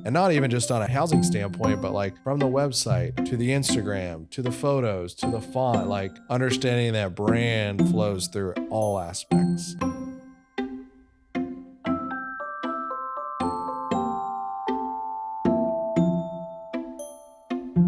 And not even just on a housing standpoint, but like from the website to the Instagram, to the photos, to the font, like understanding that brand flows through all aspects.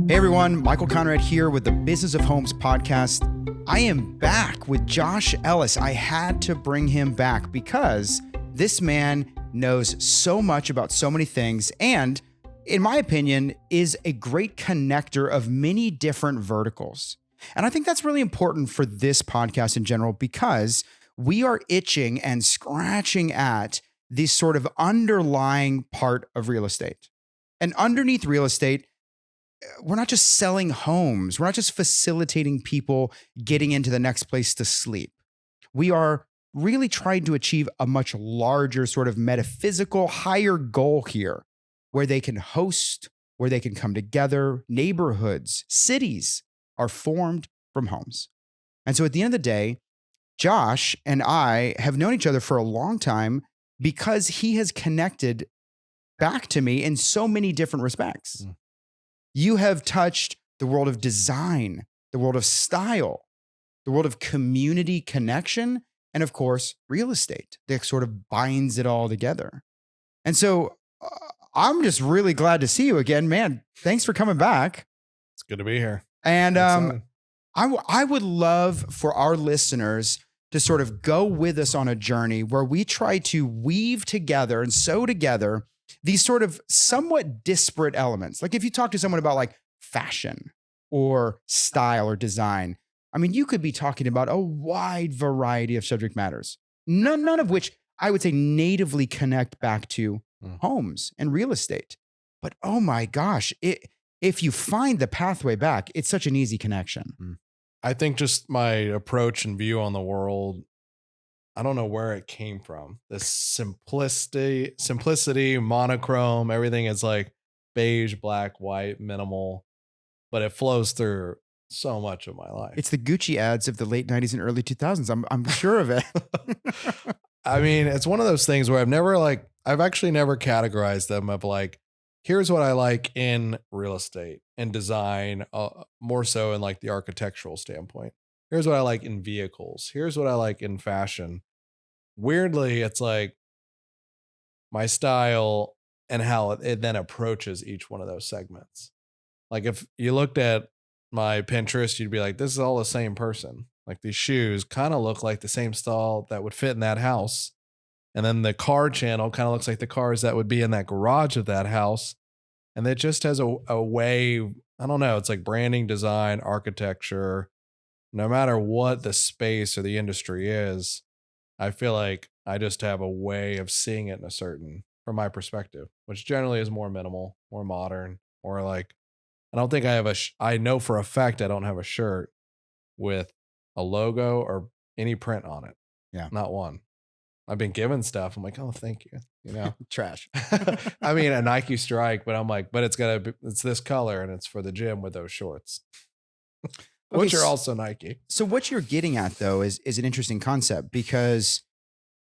Hey everyone, Michael Conrad here with the Business of Homes podcast. I am back with Josh Ellis. I had to bring him back because this man knows so much about so many things and, in my opinion, is a great connector of many different verticals. And I think that's really important for this podcast in general because we are itching and scratching at this sort of underlying part of real estate. And underneath real estate, we're not just selling homes. We're not just facilitating people getting into the next place to sleep. We are really trying to achieve a much larger sort of metaphysical, higher goal here, where they can host, where they can come together. Neighborhoods, cities are formed from homes. And so at the end of the day, Josh and I have known each other for a long time because he has connected back to me in so many different respects. You have touched the world of design, the world of style, the world of community connection, and of course, real estate that sort of binds it all together. And so I'm just really glad to see you again, man. Thanks for coming back. It's good to be here. And I would love for our listeners to sort of go with us on a journey where we try to weave together and sew together these sort of somewhat disparate elements. Like if you talk to someone about like fashion or style or design, I mean, you could be talking about a wide variety of subject matters, none of which I would say natively connect back to homes and real estate. But oh my gosh, if you find the pathway back, it's such an easy connection. I think just my approach and view on the world, I don't know where it came from. This simplicity, monochrome, everything is like beige, black, white, minimal, but it flows through so much of my life. It's the Gucci ads of the late 90s and early 2000s. I'm sure of it. I mean, it's one of those things where I've actually never categorized them of like, here's what I like in real estate and design, more so in like the architectural standpoint. Here's what I like in vehicles. Here's what I like in fashion. Weirdly, it's like my style and how it then approaches each one of those segments. Like if you looked at my Pinterest, you'd be like, this is all the same person. Like these shoes kind of look like the same style that would fit in that house. And then the car channel kind of looks like the cars that would be in that garage of that house. And it just has a way, I don't know, it's like branding, design, architecture. No matter what the space or the industry is, I feel like I just have a way of seeing it in a certain, from my perspective, which generally is more minimal, more modern, or like, I don't think I have I know for a fact I don't have a shirt with a logo or any print on it. Yeah. Not one. I've been given stuff. I'm like, oh, thank you. You know, Trash. I mean, a Nike strike, but I'm like, but it's this color and it's for the gym with those shorts, which are also Nike. So what you're getting at though is an interesting concept because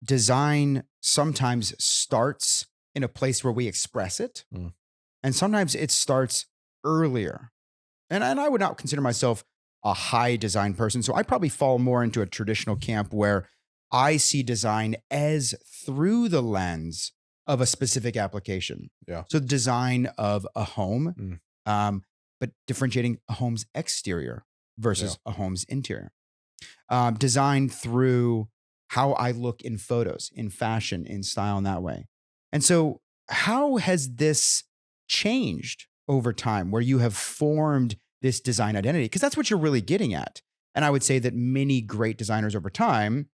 design sometimes starts in a place where we express it. And sometimes it starts earlier. And I would not consider myself a high design person. So I probably fall more into a traditional camp where I see design as through the lens of a specific application. Yeah. So the design of a home, but differentiating a home's exterior versus a home's interior. Design through how I look in photos, in fashion, in style, in that way. And so how has this changed over time where you have formed this design identity? Because that's what you're really getting at. And I would say that many great designers over time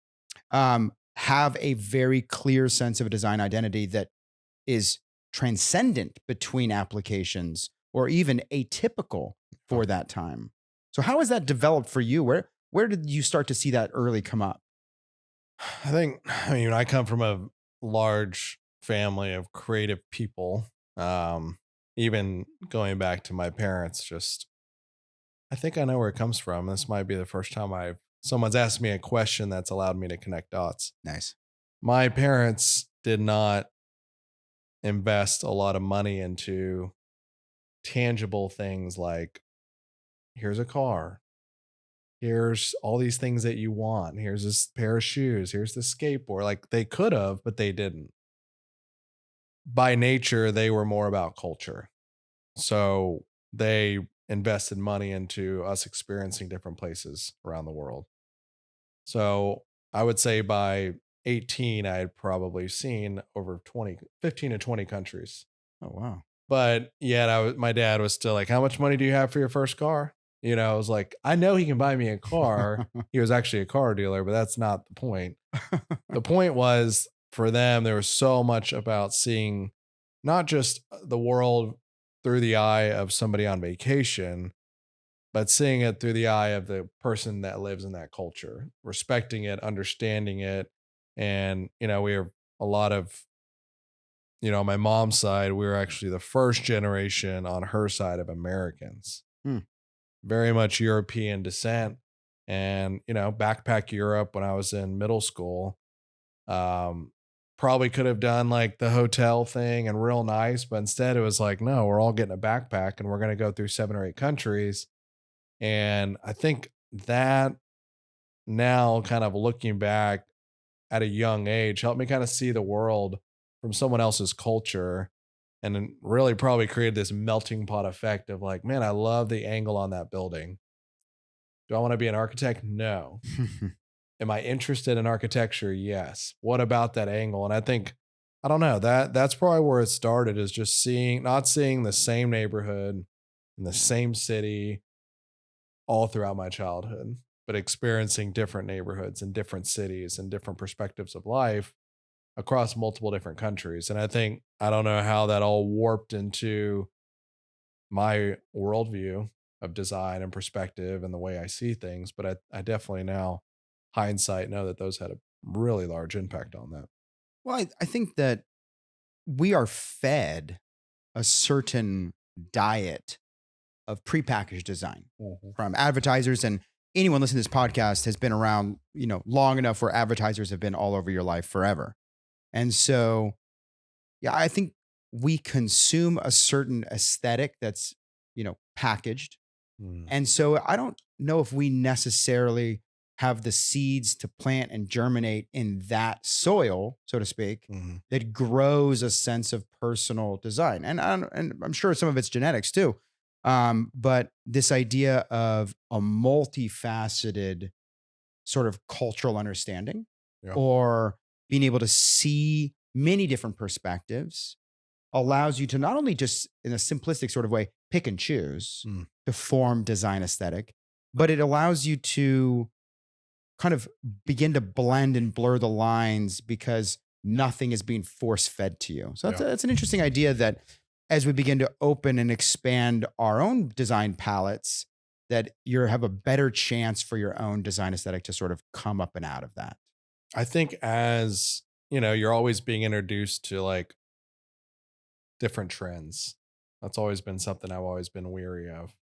have a very clear sense of a design identity that is transcendent between applications or even atypical for that time. So how has that developed for you? Where did you start to see that early come up? I mean, I come from a large family of creative people. Even going back to my parents, I think I know where it comes from. This might be the first time someone's asked me a question that's allowed me to connect dots. Nice. My parents did not invest a lot of money into tangible things like here's a car, here's all these things that you want, here's this pair of shoes, here's the skateboard. Like they could have, but they didn't. By nature, they were more about culture. So they invested money into us experiencing different places around the world. So I would say by 18, I had probably seen over 20, 15 to 20 countries. Oh, wow. But yet my dad was still like, how much money do you have for your first car? I was like, I know he can buy me a car. He was actually a car dealer, but that's not the point. The point was for them, there was so much about seeing not just the world through the eye of somebody on vacation, but seeing it through the eye of the person that lives in that culture, respecting it, understanding it. And, we are a lot of, on my mom's side, we were actually the first generation on her side of Americans, Hmm. very much European descent. And, backpack Europe when I was in middle school. Probably could have done like the hotel thing and real nice, but instead it was like, no, we're all getting a backpack and we're going to go through 7 or 8 countries. And I think that now, kind of looking back at a young age, helped me kind of see the world from someone else's culture, and then really probably created this melting pot effect of like, man, I love the angle on that building. Do I want to be an architect? No. Am I interested in architecture? Yes. What about that angle? And I think, I don't know, that's probably where it started, is just not seeing the same neighborhood in the same city all throughout my childhood, but experiencing different neighborhoods and different cities and different perspectives of life across multiple different countries. And I think, I don't know how that all warped into my worldview of design and perspective and the way I see things, but I definitely now, hindsight, know that those had a really large impact on that. Well, I think that we are fed a certain diet of prepackaged design from advertisers, and anyone listening to this podcast has been around, long enough where advertisers have been all over your life forever. And so, yeah, I think we consume a certain aesthetic that's, packaged. Mm. And so I don't know if we necessarily have the seeds to plant and germinate in that soil, so to speak, Mhm. that grows a sense of personal design. And I'm sure some of it's genetics too. But this idea of a multifaceted sort of cultural understanding, Yeah. or being able to see many different perspectives, allows you to not only just in a simplistic sort of way pick and choose Mm. to form design aesthetic, but it allows you to kind of begin to blend and blur the lines because nothing is being force fed to you. So that's an interesting idea, that as we begin to open and expand our own design palettes, that you have a better chance for your own design aesthetic to sort of come up and out of that. I think, as you're always being introduced to like different trends. That's always been something I've always been weary of.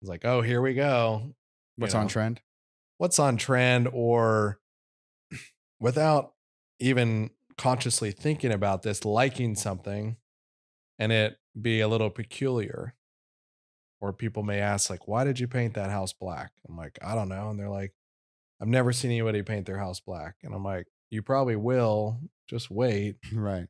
It's like, oh, here we go. What's on trend? What's on trend, or without even consciously thinking about this, liking something and it be a little peculiar. Or people may ask, like, why did you paint that house black? I'm like, I don't know. And they're like, I've never seen anybody paint their house black. And I'm like, you probably will. Just wait. Right.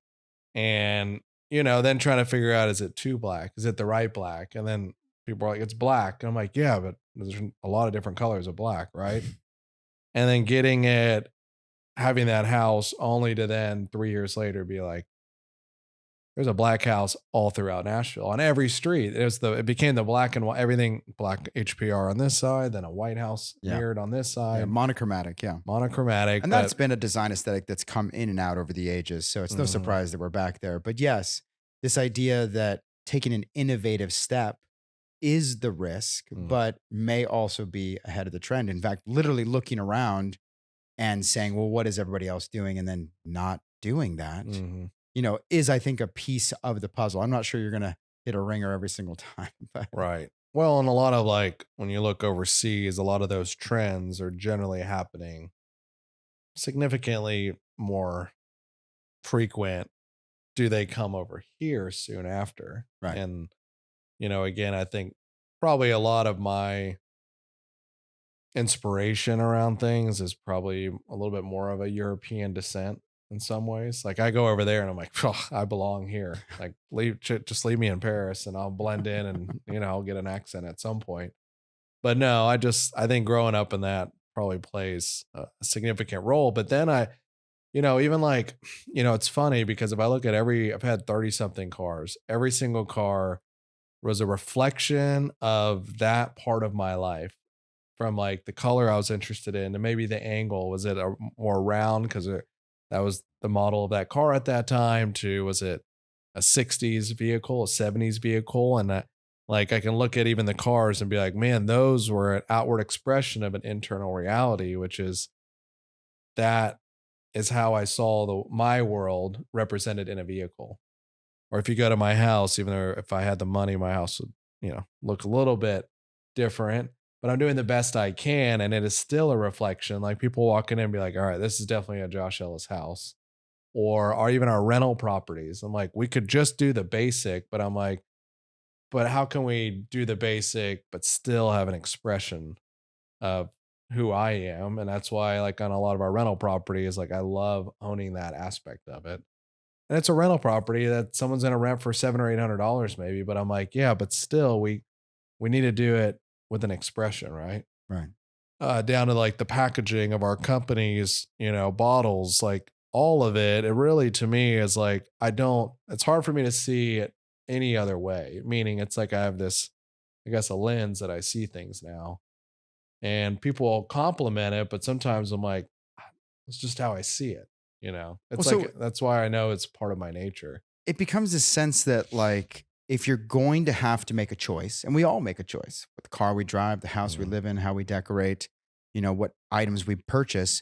And, then trying to figure out, is it too black? Is it the right black? And then people are like, it's black. And I'm like, yeah, but there's a lot of different colors of black, right? And then having that house only to then 3 years later be like, there's a black house all throughout Nashville on every street. It became the black and white, everything black HPR on this side, then a white house mirrored on this side. Yeah, monochromatic, yeah. Monochromatic. And that's been a design aesthetic that's come in and out over the ages. So it's no surprise that we're back there. But yes, this idea that taking an innovative step is the risk, but may also be ahead of the trend. In fact, literally looking around and saying, well, what is everybody else doing? And then not doing that, is, I think, a piece of the puzzle. I'm not sure you're going to hit a ringer every single time. But. Right. Well, and a lot of, like, when you look overseas, a lot of those trends are generally happening significantly more frequent do they come over here soon after? Right. And, again, I think probably a lot of my inspiration around things is probably a little bit more of a European descent in some ways. Like I go over there and I'm like, oh, I belong here. Like just leave me in Paris and I'll blend in and, I'll get an accent at some point. But no, I think growing up in that probably plays a significant role. But then even like, it's funny because if I look at I've had 30 something cars, every single car was a reflection of that part of my life, from like the color I was interested in, and maybe the angle. Was it a more round because that was the model of that car at that time? To was it a '60s vehicle, a '70s vehicle? And like I can look at even the cars and be like, man, those were an outward expression of an internal reality, which that is how I saw my world represented in a vehicle. Or if you go to my house, even though if I had the money, my house would, look a little bit different, but I'm doing the best I can. And it is still a reflection. Like people walk in and be like, all right, this is definitely a Josh Ellis house. Or even our rental properties. I'm like, we could just do the basic, but I'm like, but how can we do the basic, but still have an expression of who I am? And that's why, like, on a lot of our rental properties, like, I love owning that aspect of it. And it's a rental property that someone's going to rent for $700 or $800 maybe. But I'm like, yeah, but still we need to do it with an expression, right? Right. Down to like the packaging of our company's, bottles, like all of it. It really, to me, is like, it's hard for me to see it any other way. Meaning it's like I have this, I guess, a lens that I see things now, and people will compliment it. But sometimes I'm like, it's just how I see it. It's Well, like, that's why I know it's part of my nature. it becomes a sense that, like, if you're going to have to make a choice, and we all make a choice with the car we drive, the house we Mhm. live in, how we decorate, what items we purchase,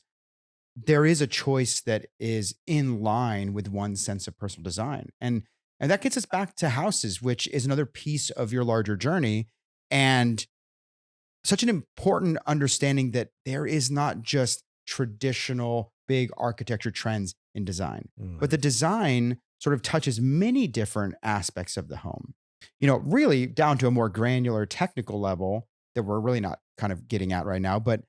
there is a choice that is in line with one sense of personal design. And that gets us back to houses, which is another piece of your larger journey. And such an important understanding that there is not just traditional big architecture trends in design, but the Mhm. design sort of touches many different aspects of the home, really down to a more granular technical level that we're really not kind of getting at right now, but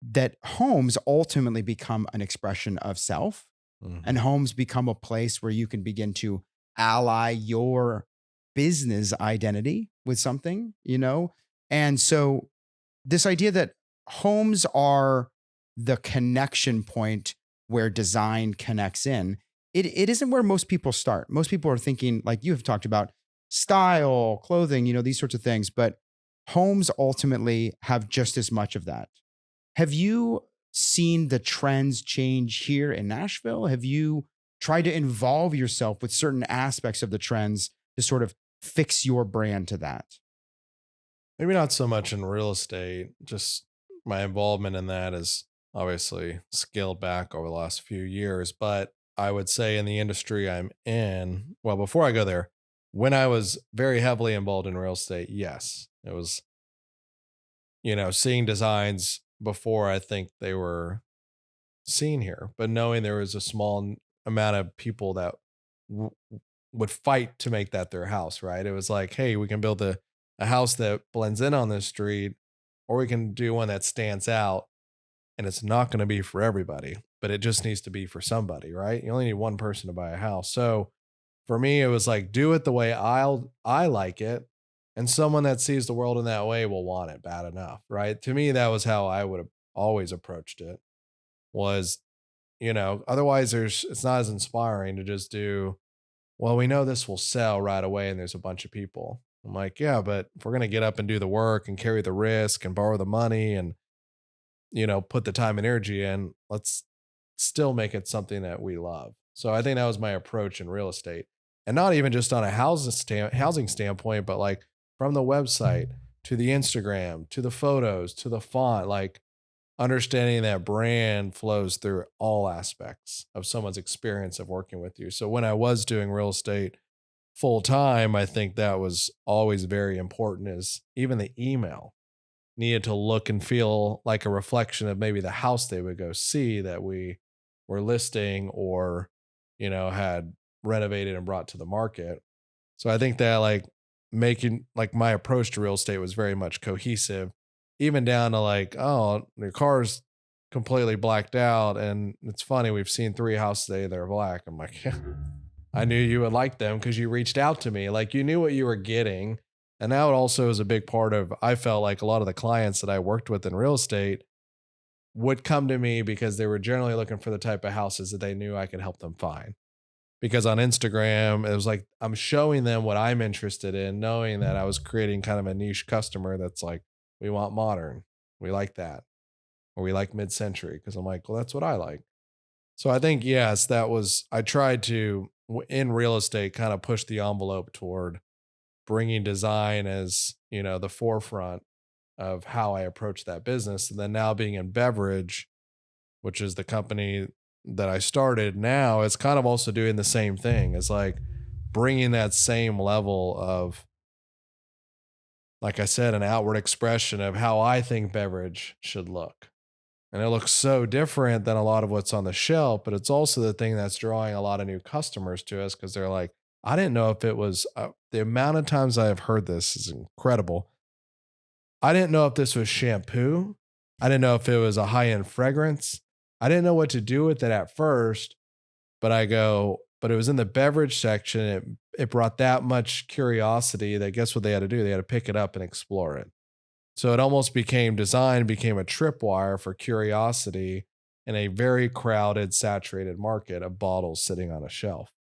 that homes ultimately become an expression of self, and Mhm. homes become a place where you can begin to ally your business identity with something, And so this idea that homes are the connection point where design connects in, it isn't where most people start. Most people are thinking, like you have talked about, style, clothing, these sorts of things, but homes ultimately have just as much of that. Have you seen the trends change here in Nashville? Have you tried to involve yourself with certain aspects of the trends to sort of fix your brand to that? Maybe not so much in real estate. Just my involvement in that is obviously scaled back over the last few years. But I would say in the industry I'm in, well, before I go there, when I was very heavily involved in real estate, yes, it was, seeing designs before I think they were seen here, but knowing there was a small amount of people that w- would fight to make that their house, right? It was like, hey, we can build a house that blends in on this street, or we can do one that stands out, and it's not going to be for everybody, but it just needs to be for somebody, right? You only need one person to buy a house. So for me, it was like, do it the way I like it. And someone that sees the world in that way will want it bad enough, right? To me, that was how I would have always approached it. Was, otherwise it's not as inspiring to just do, well, we know this will sell right away and there's a bunch of people. I'm like, yeah, but if we're going to get up and do the work and carry the risk and borrow the money and, put the time and energy in, let's still make it something that we love. So I think that was my approach in real estate. And not even just on a housing standpoint, but like from the website to the Instagram, to the photos, to the font, like understanding that brand flows through all aspects of someone's experience of working with you. So when I was doing real estate full time, I think that was always very important, is even the email needed to look and feel like a reflection of maybe the house they would go see that we were listing, or, had renovated and brought to the market. So I think that like making like my approach to real estate was very much cohesive, even down to like, oh, your car's completely blacked out. And it's funny, we've seen 3 houses today that are black. I'm like, yeah, I knew you would like them because you reached out to me. Like you knew what you were getting. And now it also is a big part of, I felt like a lot of the clients that I worked with in real estate would come to me because they were generally looking for the type of houses that they knew I could help them find. Because on Instagram, it was like, I'm showing them what I'm interested in, knowing that I was creating kind of a niche customer that's like, we want modern. We like that. Or we like mid-century. Because I'm like, well, that's what I like. So I think, yes, I tried to, in real estate, kind of push the envelope toward bringing design as, the forefront of how I approach that business. And then now being in beverage, which is the company that I started now, it's kind of also doing the same thing. It's like bringing that same level of, like I said, an outward expression of how I think beverage should look. And it looks so different than a lot of what's on the shelf, but it's also the thing that's drawing a lot of new customers to us because they're like, I didn't know if it was the amount of times I have heard this is incredible. I didn't know if this was shampoo. I didn't know if it was a high-end fragrance. I didn't know what to do with it at first, but but it was in the beverage section. It brought that much curiosity that guess what they had to do? They had to pick it up and explore it. So it almost became a tripwire for curiosity in a very crowded, saturated market of bottles sitting on a shelf.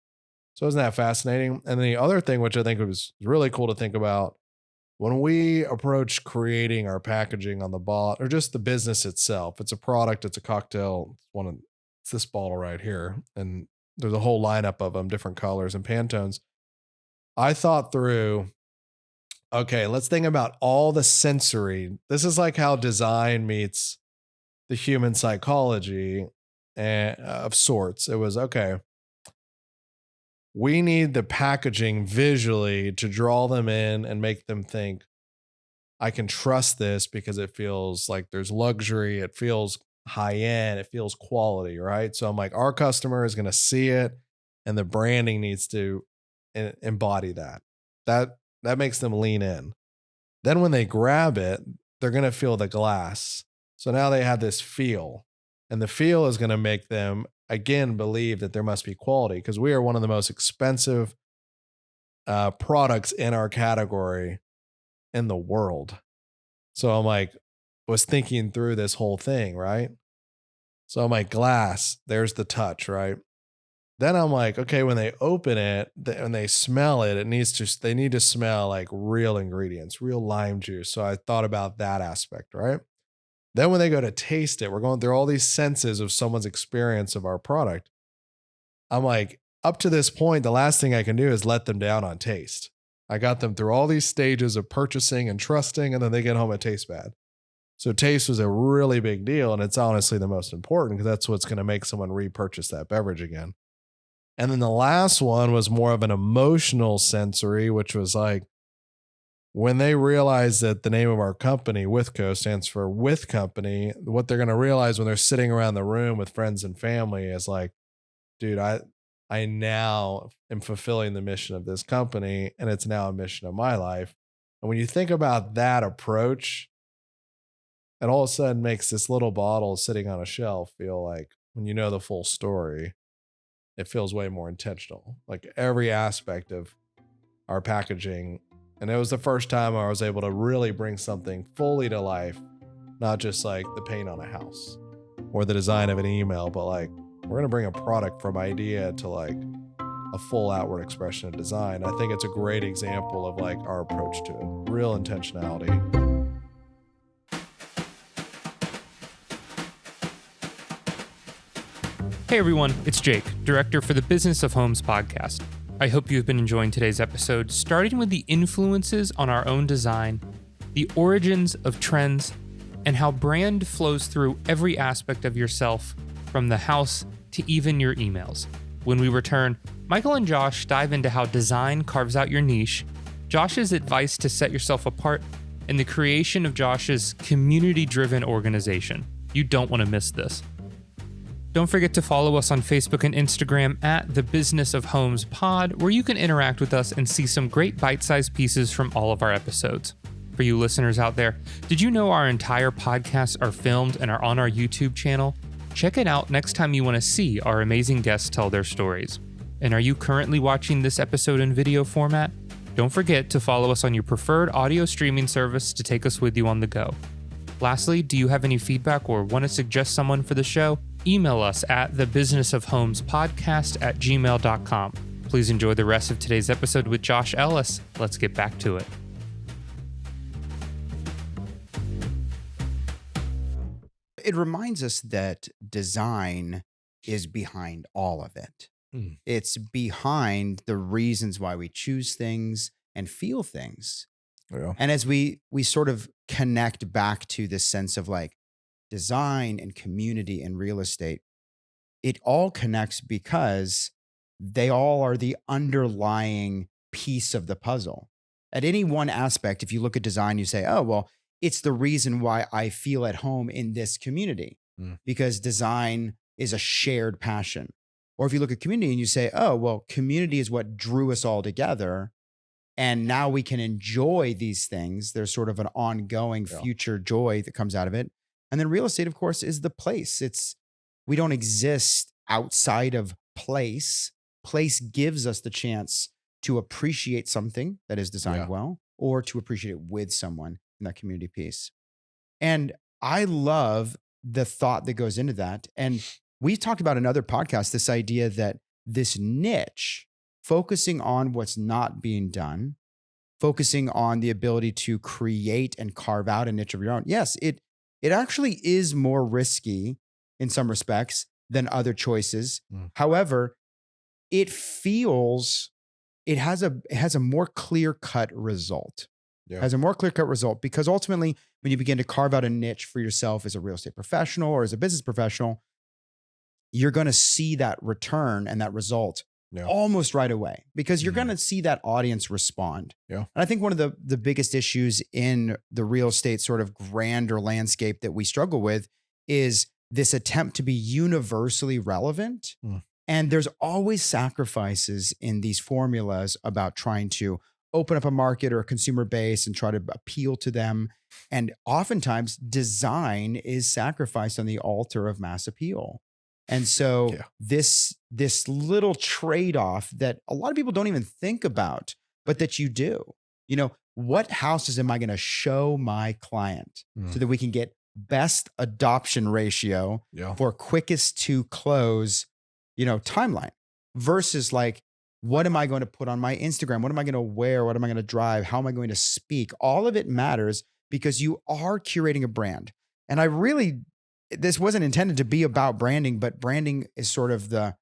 So isn't that fascinating? And then the other thing, which I think was really cool to think about, when we approach creating our packaging on the bottle or just the business itself, it's a product, it's a cocktail, it's this bottle right here. And there's a whole lineup of them, different colors and Pantones. I thought through, okay, let's think about all the sensory. This is like how design meets the human psychology of sorts. It was, okay, we need the packaging visually to draw them in and make them think, I can trust this because it feels like there's luxury. It feels high end. It feels quality, right? So I'm like, our customer is going to see it and the branding needs to embody that. That makes them lean in. Then when they grab it, they're going to feel the glass. So now they have this feel, and the feel is going to make them again believe that there must be quality because we are one of the most expensive products in our category in the world. So I'm like, was thinking through this whole thing, right? So I'm like, glass, there's the touch, right? Then I'm like, okay, when they open it and they smell it, they need to smell like real ingredients, real lime juice. So I thought about that aspect, right? Then when they go to taste it, we're going through all these senses of someone's experience of our product. I'm like, up to this point, the last thing I can do is let them down on taste. I got them through all these stages of purchasing and trusting, and then they get home and it tastes bad. So taste was a really big deal, and it's honestly the most important because that's what's going to make someone repurchase that beverage again. And then the last one was more of an emotional sensory, which was like, when they realize that the name of our company, WithCo, stands for With Company, what they're going to realize when they're sitting around the room with friends and family is like, dude, I now am fulfilling the mission of this company, and it's now a mission of my life. And when you think about that approach, it all of a sudden makes this little bottle sitting on a shelf feel like, when you know the full story, it feels way more intentional. Like every aspect of our packaging. And it was the first time I was able to really bring something fully to life, not just like the paint on a house or the design of an email, but like we're going to bring a product from idea to like a full outward expression of design. I think it's a great example of like our approach to it. Real intentionality. Hey everyone, it's Jake, director for the Business of Homes podcast. I hope you've been enjoying today's episode, starting with the influences on our own design, the origins of trends, and how brand flows through every aspect of yourself, from the house to even your emails. When we return, Micheal and Josh dive into how design carves out your niche, Josh's advice to set yourself apart, and the creation of Josh's community-driven organization. You don't want to miss this. Don't forget to follow us on Facebook and Instagram at The Business of Homes Pod, where you can interact with us and see some great bite-sized pieces from all of our episodes. For you listeners out there, did you know our entire podcasts are filmed and are on our YouTube channel? Check it out next time you want to see our amazing guests tell their stories. And are you currently watching this episode in video format? Don't forget to follow us on your preferred audio streaming service to take us with you on the go. Lastly, do you have any feedback or want to suggest someone for the show? Email us at thebusinessofhomespodcast@gmail.com. Please enjoy the rest of today's episode with Josh Ellis. Let's get back to it. It reminds us that design is behind all of it. It's behind the reasons why we choose things and feel things. Yeah. And as we sort of connect back to this sense of like design and community and real estate, it all connects because they all are the underlying piece of the puzzle. At any one aspect, if you look at design, you say, oh, well, it's the reason why I feel at home in this community, because design is a shared passion. Or if you look at community and you say, oh, well, community is what drew us all together. And now we can enjoy these things. There's sort of an ongoing future joy that comes out of it. And then real estate, of course, is the place. We don't exist outside of place. Place gives us the chance to appreciate something that is designed well, or to appreciate it with someone in that community piece. And I love the thought that goes into that. And we talked about in other podcasts, this idea that this niche, focusing on what's not being done, focusing on the ability to create and carve out a niche of your own. Yes, it actually is more risky in some respects than other choices. However, it has a more clear-cut result. Has a more clear-cut result because ultimately, when you begin to carve out a niche for yourself as a real estate professional or as a business professional, you're going to see that return and that result almost right away because you're going to see that audience respond. And I think one of the biggest issues in the real estate sort of grander landscape that we struggle with is this attempt to be universally relevant. And there's always sacrifices in these formulas about trying to open up a market or a consumer base and try to appeal to them. And oftentimes design is sacrificed on the altar of mass appeal. And so this little trade-off that a lot of people don't even think about, but that you do, what houses am I going to show my client so that we can get best adoption ratio for quickest to close, timeline versus like, what am I going to put on my Instagram? What am I going to wear? What am I going to drive? How am I going to speak? All of it matters because you are curating a brand. And this wasn't intended to be about branding, but branding is sort of the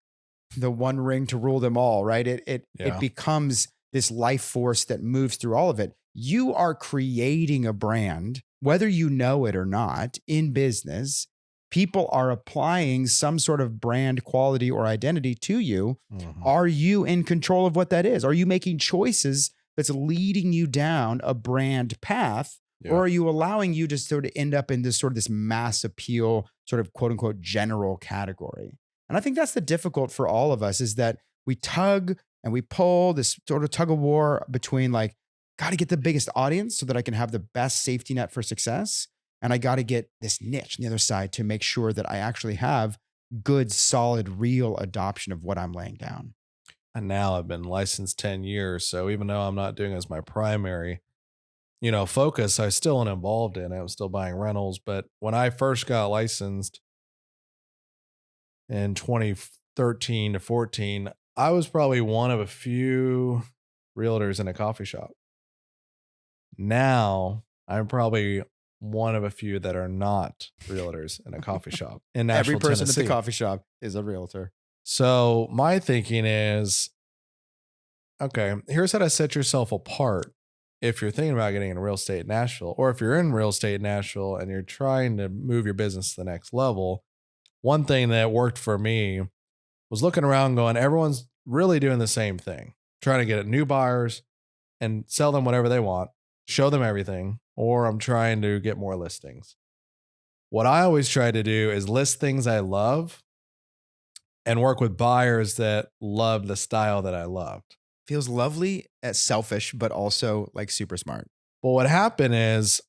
one ring to rule them all, right? It becomes this life force that moves through all of it. You are creating a brand, whether you know it or not, in business. People are applying some sort of brand quality or identity to you. Are you in control of what that is? Are you making choices that's leading you down a brand path? Or are you allowing you to sort of end up in this mass appeal, sort of quote unquote general category? And I think that's the difficult for all of us is that we tug and we pull this sort of tug of war between like, got to get the biggest audience so that I can have the best safety net for success. And I got to get this niche on the other side to make sure that I actually have good, solid, real adoption of what I'm laying down. And now I've been licensed 10 years. So even though I'm not doing it as my primary, focus, I still am involved in it. I'm still buying rentals. But when I first got licensed in 2013 to 14, I was probably one of a few realtors in a coffee shop. Now I'm probably one of a few that are not realtors in a coffee shop in Nashville, Every person Tennessee. at the coffee shop is a realtor. So my thinking is, okay, here's how to set yourself apart. If you're thinking about getting into real estate in Nashville, or if you're in real estate in Nashville and you're trying to move your business to the next level, one thing that worked for me was looking around going, everyone's really doing the same thing, trying to get new buyers and sell them whatever they want, show them everything, or I'm trying to get more listings. What I always try to do is list things I love and work with buyers that love the style that I loved. Feels lovely, selfish, but also like super smart. But what happened is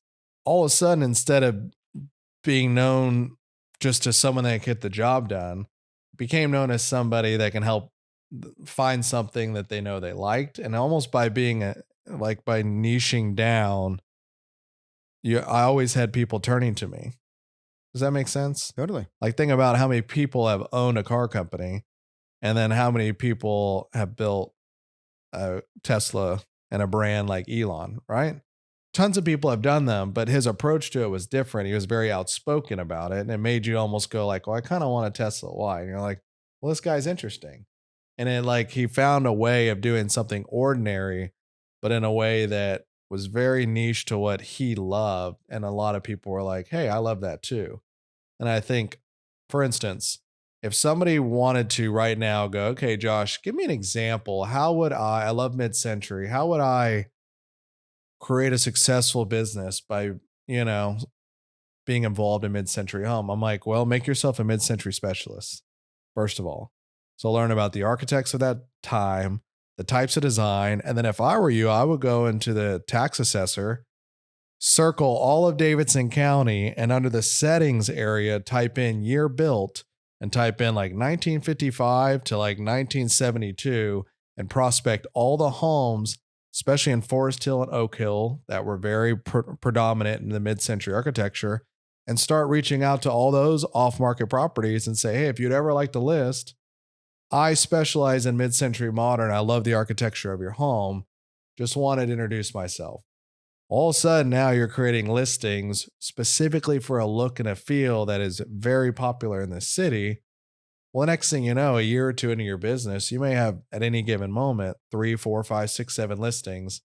all of a sudden, instead of being known just to someone that can get the job done, became known as somebody that can help find something that they know they liked. And almost by being by niching down, I always had people turning to me. Does that make sense? Totally. Like, think about how many people have owned a car company and then how many people have built a Tesla and a brand like Elon, right? Tons of people have done them, but his approach to it was different. He was very outspoken about it, and it made you almost go like, well, I kind of want a Tesla. Why? And you're like, well, this guy's interesting. And then like he found a way of doing something ordinary, but in a way that was very niche to what he loved. And a lot of people were like, hey, I love that too. And I think, for instance, if somebody wanted to right now go, okay, Josh, give me an example. How would I love mid-century. How would I create a successful business by, being involved in mid-century home? I'm like, well, make yourself a mid-century specialist, first of all. So learn about the architects of that time, the types of design. And then if I were you, I would go into the tax assessor, circle all of Davidson County, and under the settings area, type in year built and type in like 1955 to like 1972 and prospect all the homes, especially in Forest Hill and Oak Hill, that were very predominant in the mid-century architecture, and start reaching out to all those off-market properties and say, hey, if you'd ever like to list, I specialize in mid-century modern. I love the architecture of your home. Just wanted to introduce myself. All of a sudden, now you're creating listings specifically for a look and a feel that is very popular in the city. Well, the next thing you know, a year or two into your business, you may have at any given moment 3, 4, 5, 6, 7 listings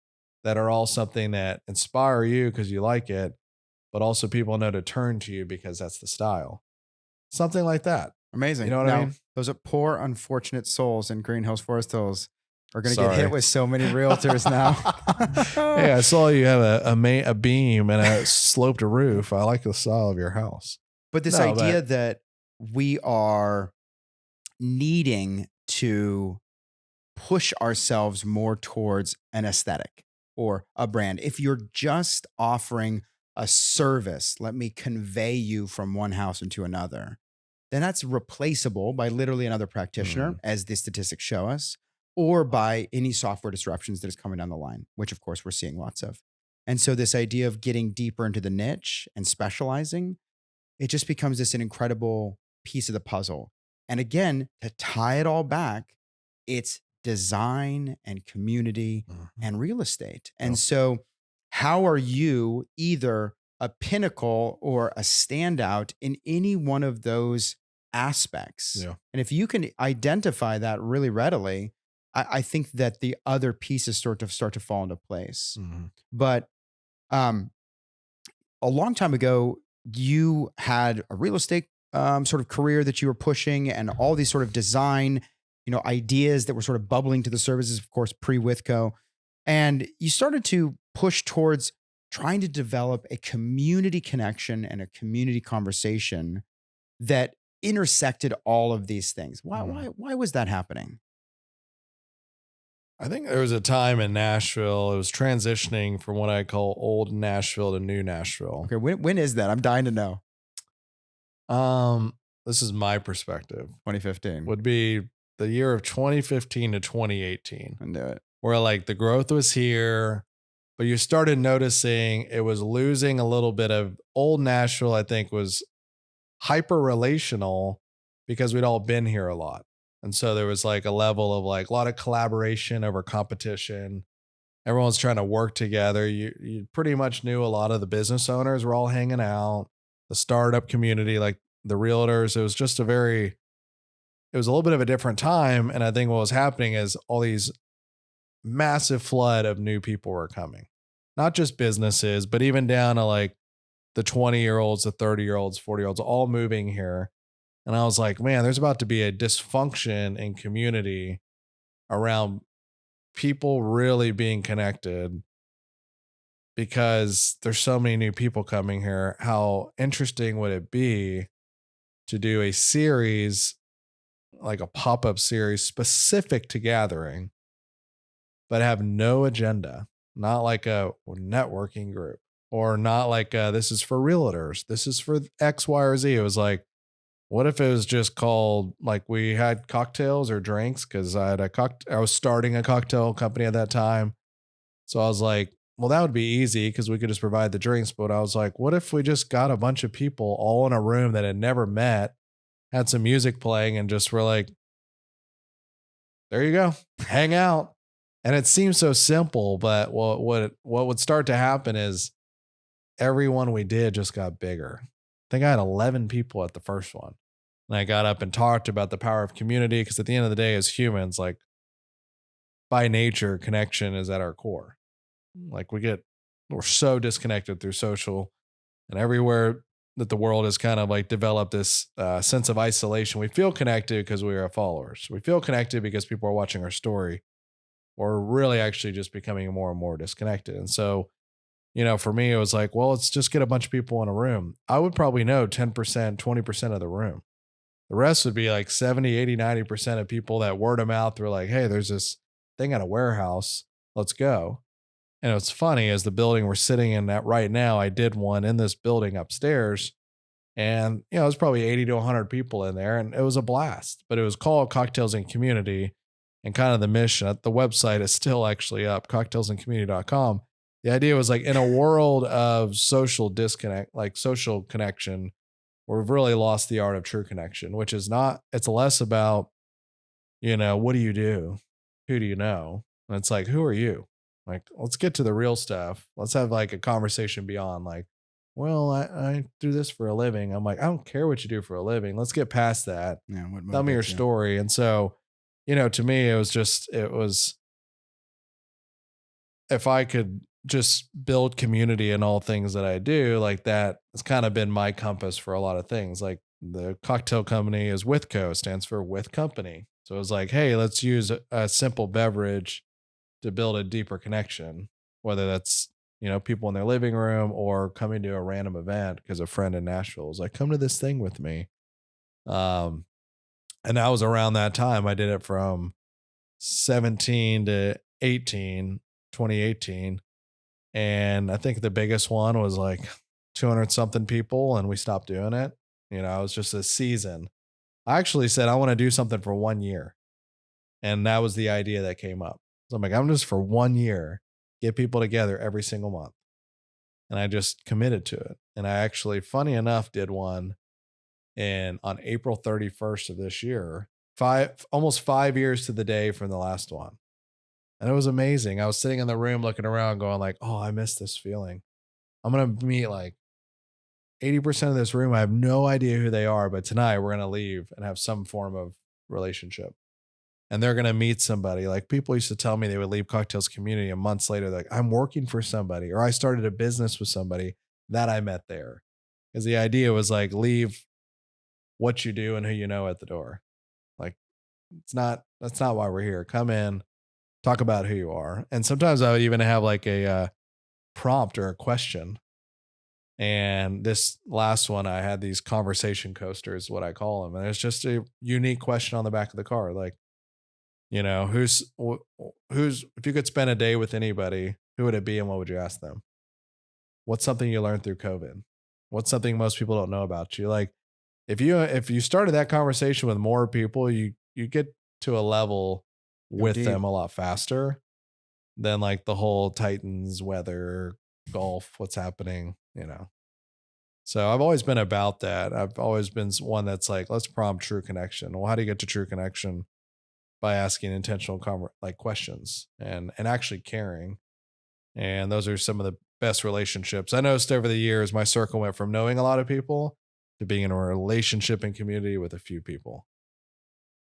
that are all something that inspire you because you like it, but also people know to turn to you because that's the style. Something like that. Amazing. You know what I mean? Those are poor, unfortunate souls in Green Hills, Forest Hills are going to get Sorry. hit with so many realtors now. Hey, I saw you have a beam and a sloped roof. I like the style of your house. But this idea that we are needing to push ourselves more towards an aesthetic or a brand. If you're just offering a service, let me convey you from one house into another, then that's replaceable by literally another practitioner, as the statistics show us, or by any software disruptions that is coming down the line, which of course we're seeing lots of. And so this idea of getting deeper into the niche and specializing, it just becomes an incredible piece of the puzzle. And again, to tie it all back, it's design and community and real estate. And so how are you either a pinnacle or a standout in any one of those aspects? Yeah. And if you can identify that really readily, I think that the other pieces start to fall into place. But a long time ago, you had a real estate sort of career that you were pushing, and all these sort of design, ideas that were sort of bubbling to the surface, of course, pre-WithCo. And you started to push towards trying to develop a community connection and a community conversation that intersected all of these things. Why was that happening? I think there was a time in Nashville, it was transitioning from what I call old Nashville to new Nashville. Okay, when is that? I'm dying to know. This is my perspective. 2015 would be the year of 2015 to 2018. I knew it. Where like the growth was here, but you started noticing it was losing a little bit of old Nashville. I think was hyper relational because we'd all been here a lot. And so there was like a level of like a lot of collaboration over competition. Everyone's trying to work together. You pretty much knew a lot of the business owners were all hanging out, the startup community, like the realtors. It was just it was a little bit of a different time. And I think what was happening is all these massive flood of new people were coming, not just businesses, but even down to like the 20-year-olds, the 30-year-olds, 40-year-olds, all moving here. And I was like, man, there's about to be a dysfunction in community around people really being connected because there's so many new people coming here. How interesting would it be to do a series like a pop-up series specific to gathering, but have no agenda, not like a networking group or not like this is for realtors, this is for X, Y, or Z. It was like, what if it was just called like we had cocktails or drinks? Because I was starting a cocktail company at that time. So I was like, well, that would be easy because we could just provide the drinks. But I was like, what if we just got a bunch of people all in a room that had never met, had some music playing, and just were like, there you go, hang out. And it seems so simple, but what would start to happen is everyone we did just got bigger. I think I had 11 people at the first one. And I got up and talked about the power of community because at the end of the day, as humans, like by nature, connection is at our core. Like we're so disconnected through social and everywhere that the world has kind of like developed this sense of isolation. We feel connected because we are followers. We feel connected because people are watching our story. Or really actually just becoming more and more disconnected. And so, for me, it was like, well, let's just get a bunch of people in a room. I would probably know 10%, 20% of the room. The rest would be like 70, 80, 90% of people that word of mouth were like, hey, there's this thing at a warehouse. Let's go. And what's funny is the building we're sitting in at right now, I did one in this building upstairs. And, it was probably 80 to 100 people in there. And it was a blast. But it was called Cocktails and Community. And kind of the mission, the website is still actually up, cocktailsandcommunity.com. The idea was like in a world of social disconnect, like social connection, we've really lost the art of true connection, which is not, it's less about, what do you do? Who do you know? And it's like, who are you? Like, let's get to the real stuff. Let's have like a conversation beyond like, well, I do this for a living. I'm like, I don't care what you do for a living. Let's get past that. Yeah. What Tell me your motivates you? story. And so, to me, it was if I could just build community in all things that I do, like that has kind of been my compass for a lot of things. Like the cocktail company is WithCo, stands for with company. So it was like, hey, let's use a simple beverage to build a deeper connection, whether that's, people in their living room or coming to a random event because a friend in Nashville was like, come to this thing with me. And that was around that time. I did it from 17 to 18, 2018. And I think the biggest one was like 200 something people, and we stopped doing it. It was just a season. I actually said, I want to do something for 1 year. And that was the idea that came up. So I'm like, I'm just for 1 year, get people together every single month. And I just committed to it. And I actually, funny enough, did one on April 31st of this year, almost 5 years to the day from the last one. And it was amazing. I was sitting in the room looking around going like, oh, I miss this feeling. I'm going to meet like 80% of this room. I have no idea who they are, but tonight we're going to leave and have some form of relationship. And they're going to meet somebody. Like people used to tell me they would leave Cocktails Community and months later, like I'm working for somebody, or I started a business with somebody that I met there. Because the idea was like, leave what you do and who you know at the door. Like that's not why we're here. Come in, talk about who you are. And sometimes I would even have like a prompt or a question. And this last one, I had these conversation coasters, what I call them. And it's just a unique question on the back of the card. Like, who's, if you could spend a day with anybody, who would it be and what would you ask them? What's something you learned through COVID? What's something most people don't know about you? Like, if you started that conversation with more people, you get to a level with them a lot faster than like the whole Titans, weather, golf, what's happening, So I've always been about that. I've always been one that's like, let's prompt true connection. Well, how do you get to true connection? By asking intentional questions and actually caring. And those are some of the best relationships. I noticed over the years, my circle went from knowing a lot of people to being in a relationship and community with a few people.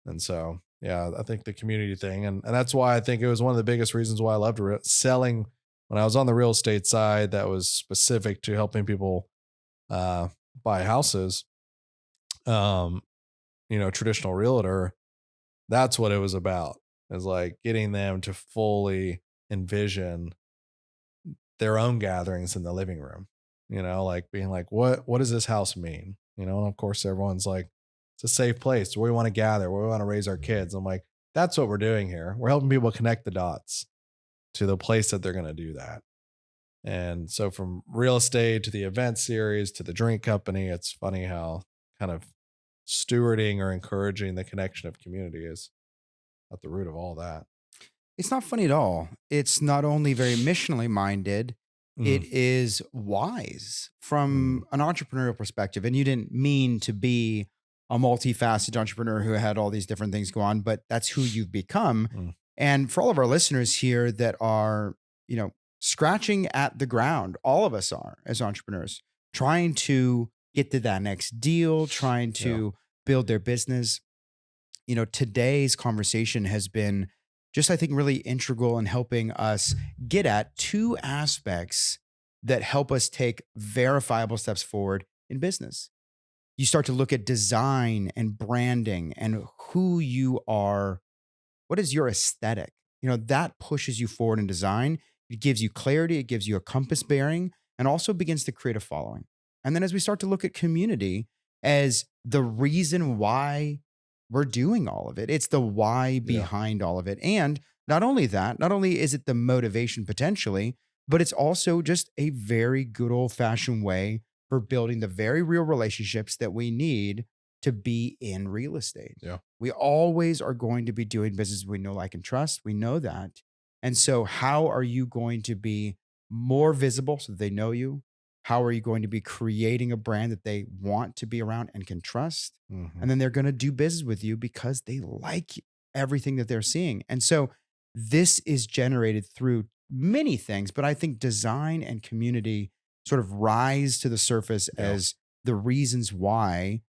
And so, yeah, I think the community thing, and that's why I think it was one of the biggest reasons why I loved selling when I was on the real estate side that was specific to helping people buy houses, traditional realtor. That's what it was about, is like getting them to fully envision their own gatherings in the living room, like being like, what does this house mean? And of course everyone's like, It's a safe place where we want to gather, where we want to raise our kids. I'm like, that's what we're doing here. We're helping people connect the dots to the place that they're going to do that. And so from real estate to the event series to the drink company, it's funny how kind of stewarding or encouraging the connection of community is at the root of all that. It's not funny at all. It's not only very missionally minded, it is wise from an entrepreneurial perspective. And you didn't mean to be a multifaceted entrepreneur who had all these different things go on, but that's who you've become. And for all of our listeners here that are, scratching at the ground, all of us are as entrepreneurs, trying to get to that next deal, trying to build their business. Today's conversation has been just, I think, really integral in helping us get at two aspects that help us take verifiable steps forward in business. You start to look at design and branding and who you are. What is your aesthetic? That pushes you forward in design. It gives you clarity. It gives you a compass bearing and also begins to create a following. And then as we start to look at community as the reason why we're doing all of it, it's the why behind all of it. And not only that, not only is it the motivation potentially, but it's also just a very good old fashioned way for building the very real relationships that we need to be in real estate. Yeah. We always are going to be doing business we know, like, and trust. We know that. And so how are you going to be more visible so that they know you? How are you going to be creating a brand that they want to be around and can trust? And then they're going to do business with you because they like everything that they're seeing. And so this is generated through many things, but I think design and community sort of rise to the surface as the reasons why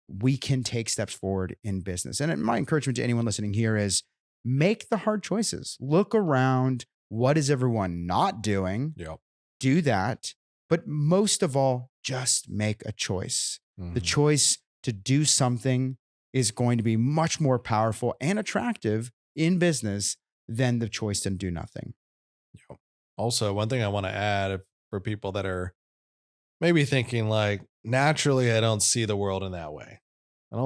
we can take steps forward in business. And my encouragement to anyone listening here is make the hard choices. Look around. What is everyone not doing? Do that. But most of all, just make a choice. The choice to do something is going to be much more powerful and attractive in business than the choice to do nothing. Also, one thing I want to add for people that are maybe thinking like, naturally, I don't see the world in that way. I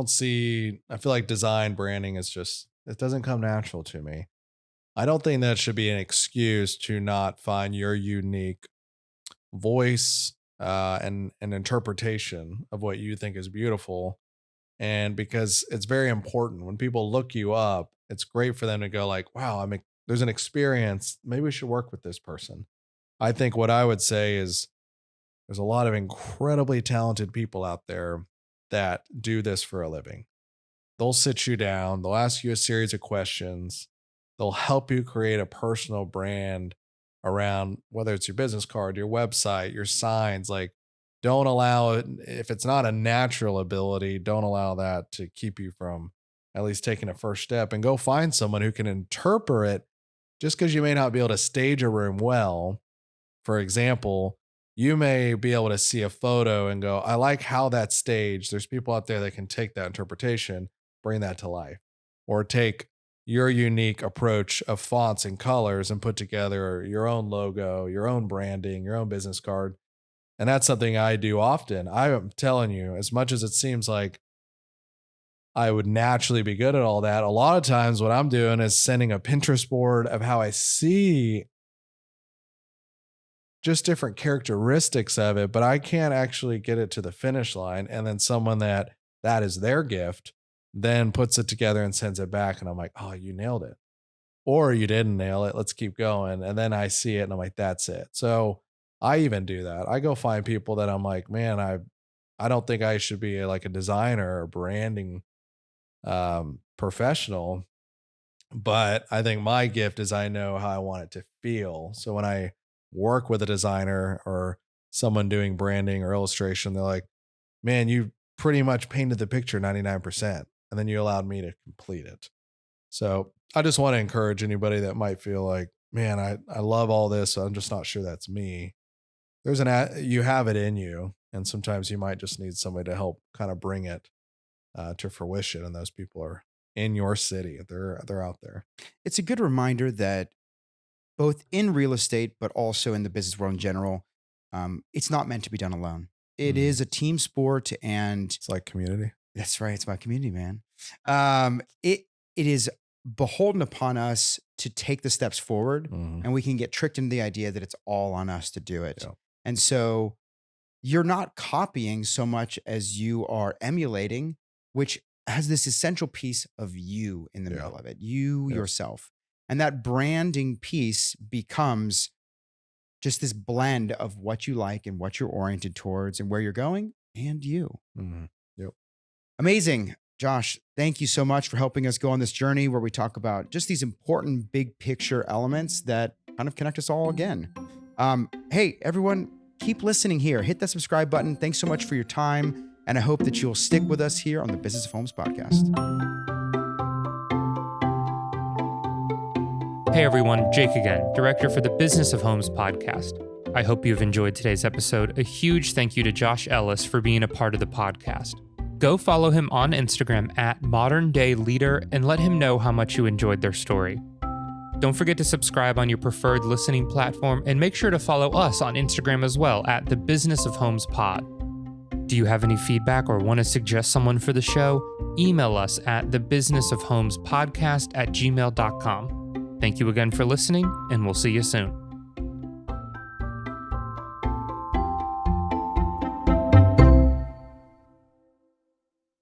feel like design branding is just, it doesn't come natural to me. I don't think that should be an excuse to not find your unique voice and an interpretation of what you think is beautiful. And because it's very important when people look you up, it's great for them to go like, wow, there's an experience. Maybe we should work with this person. I think what I would say is there's a lot of incredibly talented people out there that do this for a living. They'll sit you down. They'll ask you a series of questions. They'll help you create a personal brand around whether it's your business card, your website, your signs. Like, don't allow it. If it's not a natural ability, don't allow that to keep you from at least taking a first step, and go find someone who can interpret it. Just because you may not be able to stage a room well, for example, you may be able to see a photo and go, I like how that's staged. There's people out there that can take that interpretation, bring that to life, or take your unique approach of fonts and colors and put together your own logo, your own branding, your own business card. And that's something I do often. I'm telling you, as much as it seems like I would naturally be good at all that, a lot of times what I'm doing is sending a Pinterest board of how I see just different characteristics of it, but I can't actually get it to the finish line. And then someone that is their gift then puts it together and sends it back. And I'm like, oh, you nailed it. Or you didn't nail it. Let's keep going. And then I see it and I'm like, that's it. So I even do that. I go find people that I'm like, man, I don't think I should be like a designer or branding professional, but I think my gift is I know how I want it to feel. So when I work with a designer or someone doing branding or illustration, they're like, man, you pretty much painted the picture 99%. And then you allowed me to complete it. So I just want to encourage anybody that might feel like, man, I love all this. So I'm just not sure that's me. You have it in you. And sometimes you might just need somebody to help kind of bring it to fruition. And those people are in your city. They're out there. It's a good reminder that both in real estate, but also in the business world in general, it's not meant to be done alone. It is a team sport, and it's like community. That's right. It's about community, man. It is beholden upon us to take the steps forward, and we can get tricked into the idea that it's all on us to do it. Yeah. And so you're not copying so much as you are emulating, which has this essential piece of you in the middle of it, you yourself. And that branding piece becomes just this blend of what you like and what you're oriented towards and where you're going and you. Yep. Amazing. Josh, thank you so much for helping us go on this journey where we talk about just these important big picture elements that kind of connect us all again. Hey, everyone, keep listening here. Hit that subscribe button. Thanks so much for your time. And I hope that you'll stick with us here on the Business of Homes podcast. Hey everyone, Jake again, director for the Business of Homes podcast. I hope you've enjoyed today's episode. A huge thank you to Josh Ellis for being a part of the podcast. Go follow him on Instagram at Modern Day Leader and let him know how much you enjoyed their story. Don't forget to subscribe on your preferred listening platform and make sure to follow us on Instagram as well at the Business of Homes Pod. Do you have any feedback or want to suggest someone for the show? Email us at thebusinessofhomespodcast@gmail.com. Thank you again for listening, and we'll see you soon.